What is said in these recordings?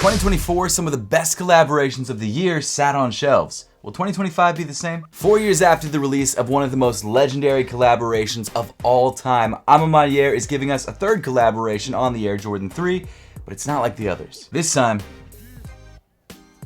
2024, some of the best collaborations of the year sat on shelves. Will 2025 be the same? 4 years after the release of one of the most legendary collaborations of all time, Maniere is giving us a third collaboration on the Air Jordan 3, but it's not like the others. This time,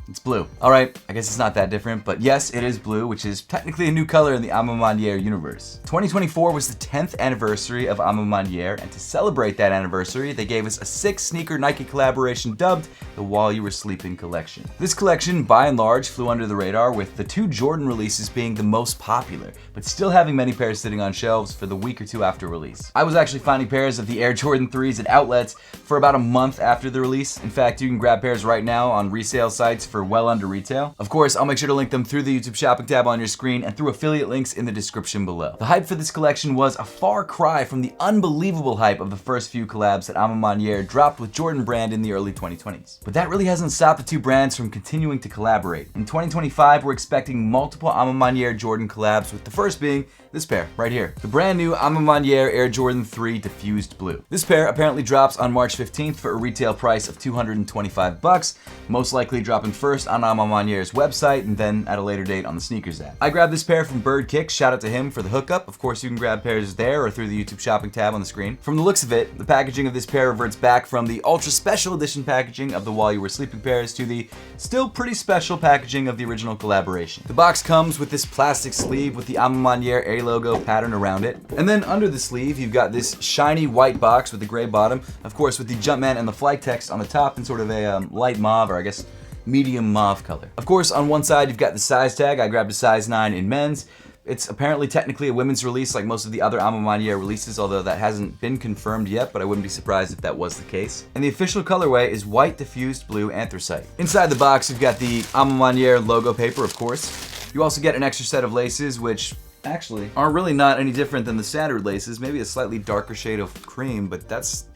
it's blue. Alright, I guess it's not that different, but yes, it is blue, which is technically a new color in the Maniere universe. 2024 was the 10th anniversary of Maniere, and to celebrate that anniversary, they gave us a 6-sneaker Nike collaboration dubbed the While You Were Sleeping collection. This collection, by and large, flew under the radar, with the 2 Jordan releases being the most popular, but still having many pairs sitting on shelves for the week or 2 after release. I was actually finding pairs of the Air Jordan 3s at outlets for about a month after the release. In fact, you can grab pairs right now on resale sites for well under retail. Of course, I'll make sure to link them through the YouTube shopping tab on your screen and through affiliate links in the description below. The hype for this collection was a far cry from the unbelievable hype of the first few collabs that Maniere dropped with Jordan Brand in the early 2020s. But that really hasn't stopped the 2 brands from continuing to collaborate. In 2025, we're expecting multiple Maniere Jordan collabs, with the first being this pair right here. The brand new Maniere Air Jordan 3 Diffused Blue. This pair apparently drops on March 15th for a retail price of $225, most likely dropping first on Maniere's website and then at a later date on the sneakers app. I grabbed this pair from Bird Kicks, shout out to him for the hookup. Of course, you can grab pairs there or through the YouTube shopping tab on the screen. From the looks of it, the packaging of this pair reverts back from the ultra special edition packaging of the While You Were Sleeping pairs to the still pretty special packaging of the original collaboration. The box comes with this plastic sleeve with the Maniere Air logo pattern around it. And then under the sleeve, you've got this shiny white box with the gray bottom, of course with the Jumpman and the flight text on the top in sort of a light mauve, or I guess medium mauve color. Of course, on one side you've got the size tag. I grabbed a size 9 in men's. It's apparently technically a women's release like most of the other Maniere releases, although that hasn't been confirmed yet, but I wouldn't be surprised if that was the case. And the official colorway is white diffused blue anthracite. Inside the box, you've got the Maniere logo paper, of course. You also get an extra set of laces, which actually aren't really not any different than the standard laces, maybe a slightly darker shade of cream, but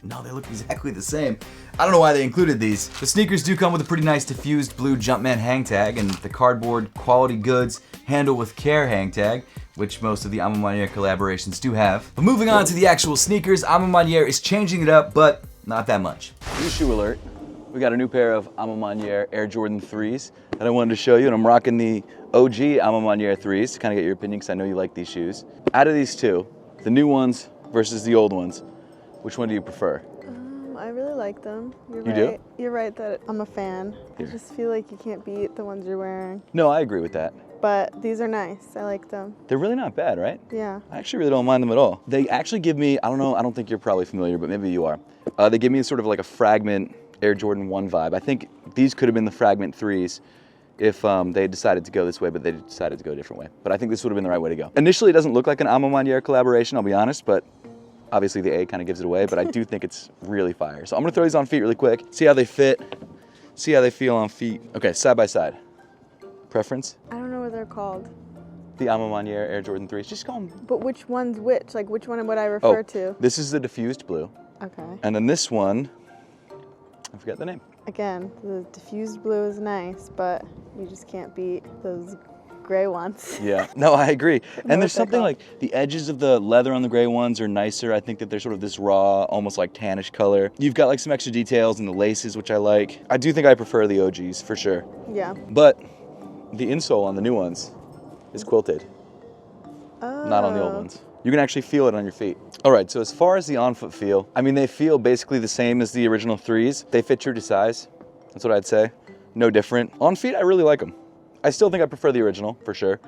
no, they look exactly the same. I don't know why they included these. The sneakers do come with a pretty nice diffused blue Jumpman hang tag and the cardboard quality goods handle with care hang tag, which most of the Maniere collaborations do have. But moving on to the actual sneakers, Maniere is changing it up, but not that much. New shoe alert. We got a new pair of Maniere Air Jordan 3s that I wanted to show you, and I'm rocking the OG Maniere 3s to kind of get your opinion because I know you like these shoes. Out of these 2, the new ones versus the old ones, which one do you prefer? I really like them. You do? You're right that I'm a fan. Here. I just feel like you can't beat the ones you're wearing. No, I agree with that. But these are nice. I like them. They're really not bad, right? Yeah. I actually really don't mind them at all. They actually give me, I don't know, I don't think you're probably familiar, but maybe you are. They give me sort of like a Fragment Air Jordan 1 vibe. I think these could have been the Fragment 3s if they decided to go this way, but they decided to go a different way. But I think this would have been the right way to go. Initially, it doesn't look like an Maniere collaboration, I'll be honest, but obviously the A kind of gives it away, but I do think it's really fire. So I'm gonna throw these on feet really quick, see how they fit, see how they feel on feet. Okay, side by side. Preference? I don't know what they're called. The Maniere Air Jordan 3s, just call them. But which one's which? Like, which one would I refer to? This is the diffused blue. Okay. And then this one, I forget the name. Again, the diffused blue is nice, but you just can't beat those gray ones. Yeah, no, I agree. And there's something like the edges of the leather on the gray ones are nicer. I think that they're sort of this raw, almost like tannish color. You've got like some extra details in the laces, which I like. I do think I prefer the OGs for sure. Yeah. But the insole on the new ones is quilted. Oh. Not on the old ones. You can actually feel it on your feet. All right, so as far as the on-foot feel, I mean, they feel basically the same as the original 3s. They fit true to size. That's what I'd say. No different. On feet, I really like them. I still think I prefer the original, for sure.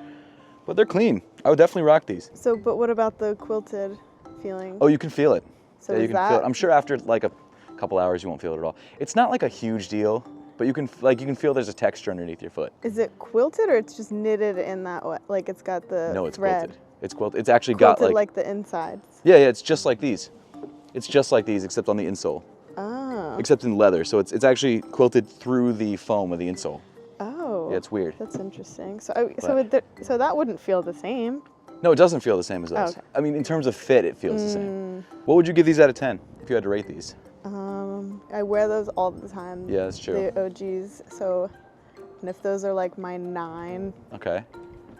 But they're clean. I would definitely rock these. So, but what about the quilted feeling? Oh, you can feel it. So yeah, you can feel it. I'm sure after like a couple hours, you won't feel it at all. It's not like a huge deal, but you can feel there's a texture underneath your foot. Is it quilted or it's just knitted in that way? Like it's got the No, it's thread. quilted. It's quilted. It's actually Quilted got like the insides. Yeah, it's just like these. It's just like these, except on the insole. Oh. Except in leather, so it's actually quilted through the foam of the insole. Oh. Yeah, it's weird. That's interesting. So so that wouldn't feel the same. No, it doesn't feel the same as those. Oh, okay. I mean, in terms of fit, it feels the same. What would you give these out of 10 if you had to rate these? I wear those all the time. Yeah, that's true. The OGs. So, and if those are like my 9, Okay.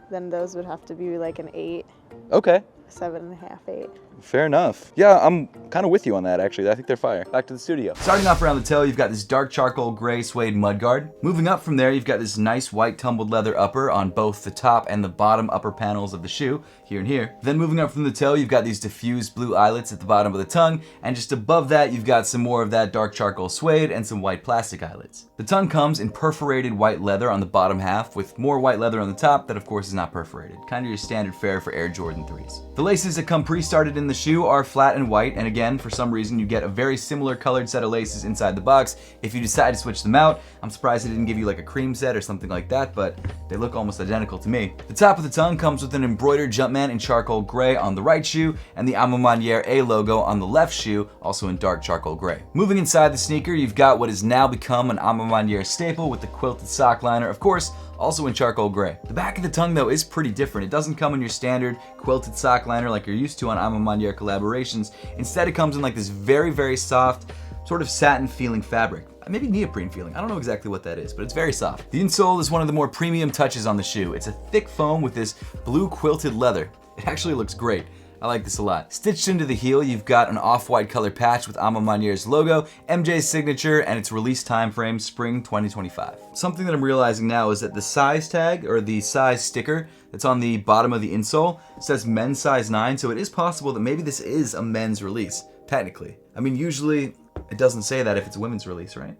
then those would have to be like an 8. Okay. 7.5, 8. Fair enough. Yeah, I'm kind of with you on that, actually. I think they're fire. Back to the studio. Starting off around the toe, you've got this dark charcoal gray suede mudguard. Moving up from there, you've got this nice white tumbled leather upper on both the top and the bottom upper panels of the shoe, here and here. Then moving up from the toe, you've got these diffused blue eyelets at the bottom of the tongue, and just above that, you've got some more of that dark charcoal suede and some white plastic eyelets. The tongue comes in perforated white leather on the bottom half, with more white leather on the top that of course is not perforated. Kind of your standard fare for Air Jordan 3s. The laces that come pre-started in the shoe are flat and white, and again, for some reason, you get a very similar colored set of laces inside the box if you decide to switch them out. I'm surprised they didn't give you like a cream set or something like that, but they look almost identical to me. The top of the tongue comes with an embroidered Jumpman in charcoal gray on the right shoe, and the Maniere A logo on the left shoe, also in dark charcoal gray. Moving inside the sneaker, you've got what has now become an Maniere staple with the quilted sock liner, of course, also in charcoal gray. The back of the tongue though is pretty different. It doesn't come in your standard quilted sock liner like you're used to on Maniere collaborations. Instead, it comes in like this very, very soft, sort of satin feeling fabric. Maybe neoprene feeling. I don't know exactly what that is, but it's very soft. The insole is one of the more premium touches on the shoe. It's a thick foam with this blue quilted leather. It actually looks great. I like this a lot. Stitched into the heel, you've got an off-white color patch with Maniere's logo, MJ's signature, and its release time frame, spring 2025. Something that I'm realizing now is that the size tag, or the size sticker, that's on the bottom of the insole says men's size 9, so it is possible that maybe this is a men's release, technically. I mean, usually it doesn't say that if it's a women's release, right?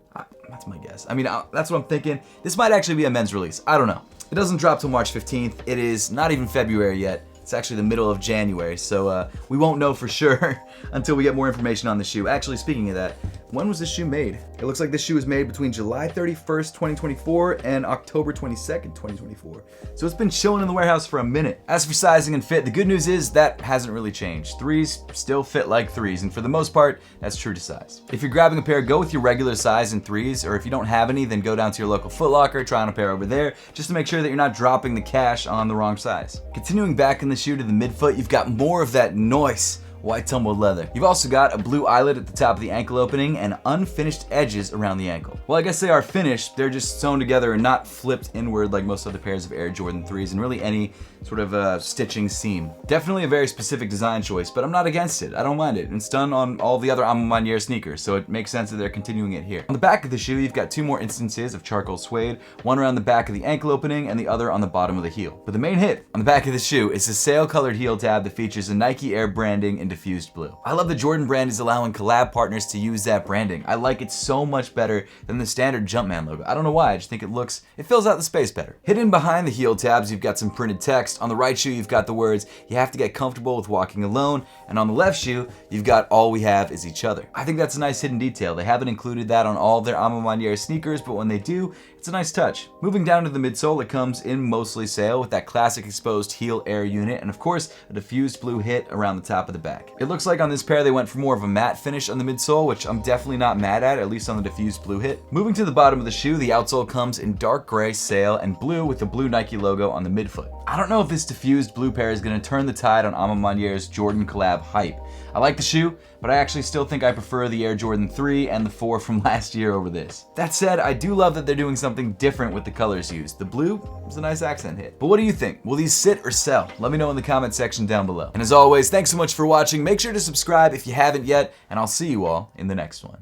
That's my guess. I mean, that's what I'm thinking. This might actually be a men's release. I don't know. It doesn't drop till March 15th. It is not even February yet. It's actually the middle of January, so we won't know for sure until we get more information on the shoe. Actually, speaking of that, when was this shoe made? It looks like this shoe was made between July 31st, 2024 and October 22nd, 2024. So it's been chilling in the warehouse for a minute. As for sizing and fit, the good news is that hasn't really changed. 3s still fit like 3s, and for the most part, that's true to size. If you're grabbing a pair, go with your regular size in 3s, or if you don't have any, then go down to your local Foot Locker, try on a pair over there, just to make sure that you're not dropping the cash on the wrong size. Continuing back in the shoe to the midfoot, you've got more of that noise white tumbled leather. You've also got a blue eyelet at the top of the ankle opening and unfinished edges around the ankle. Well, I guess they are finished, they're just sewn together and not flipped inward like most other pairs of Air Jordan 3s and really any sort of stitching seam. Definitely a very specific design choice, but I'm not against it. I don't mind it. It's done on all the other Maniere sneakers, so it makes sense that they're continuing it here. On the back of the shoe, you've got two more instances of charcoal suede, one around the back of the ankle opening and the other on the bottom of the heel. But the main hit on the back of the shoe is the sail colored heel tab that features a Nike Air branding in diffused blue. I love the Jordan brand is allowing collab partners to use that branding. I like it so much better than the standard Jumpman logo. I don't know why, I just think it fills out the space better. Hidden behind the heel tabs, you've got some printed text. On the right shoe, you've got the words, "You have to get comfortable with walking alone." And on the left shoe, you've got "All we have is each other." I think that's a nice hidden detail. They haven't included that on all of their Maniere sneakers, but when they do, it's a nice touch. Moving down to the midsole, it comes in mostly sail with that classic exposed heel air unit and of course a diffused blue hit around the top of the back. It looks like on this pair they went for more of a matte finish on the midsole, which I'm definitely not mad at least on the diffused blue hit. Moving to the bottom of the shoe, the outsole comes in dark gray sail and blue with the blue Nike logo on the midfoot. I don't know if this diffused blue pair is going to turn the tide on Maniere's Jordan collab hype. I like the shoe, but I actually still think I prefer the Air Jordan 3 and the 4 from last year over this. That said, I do love that they're doing something different with the colors used. The blue is a nice accent hit. But what do you think? Will these sit or sell? Let me know in the comment section down below. And as always, thanks so much for watching. Make sure to subscribe if you haven't yet, and I'll see you all in the next one.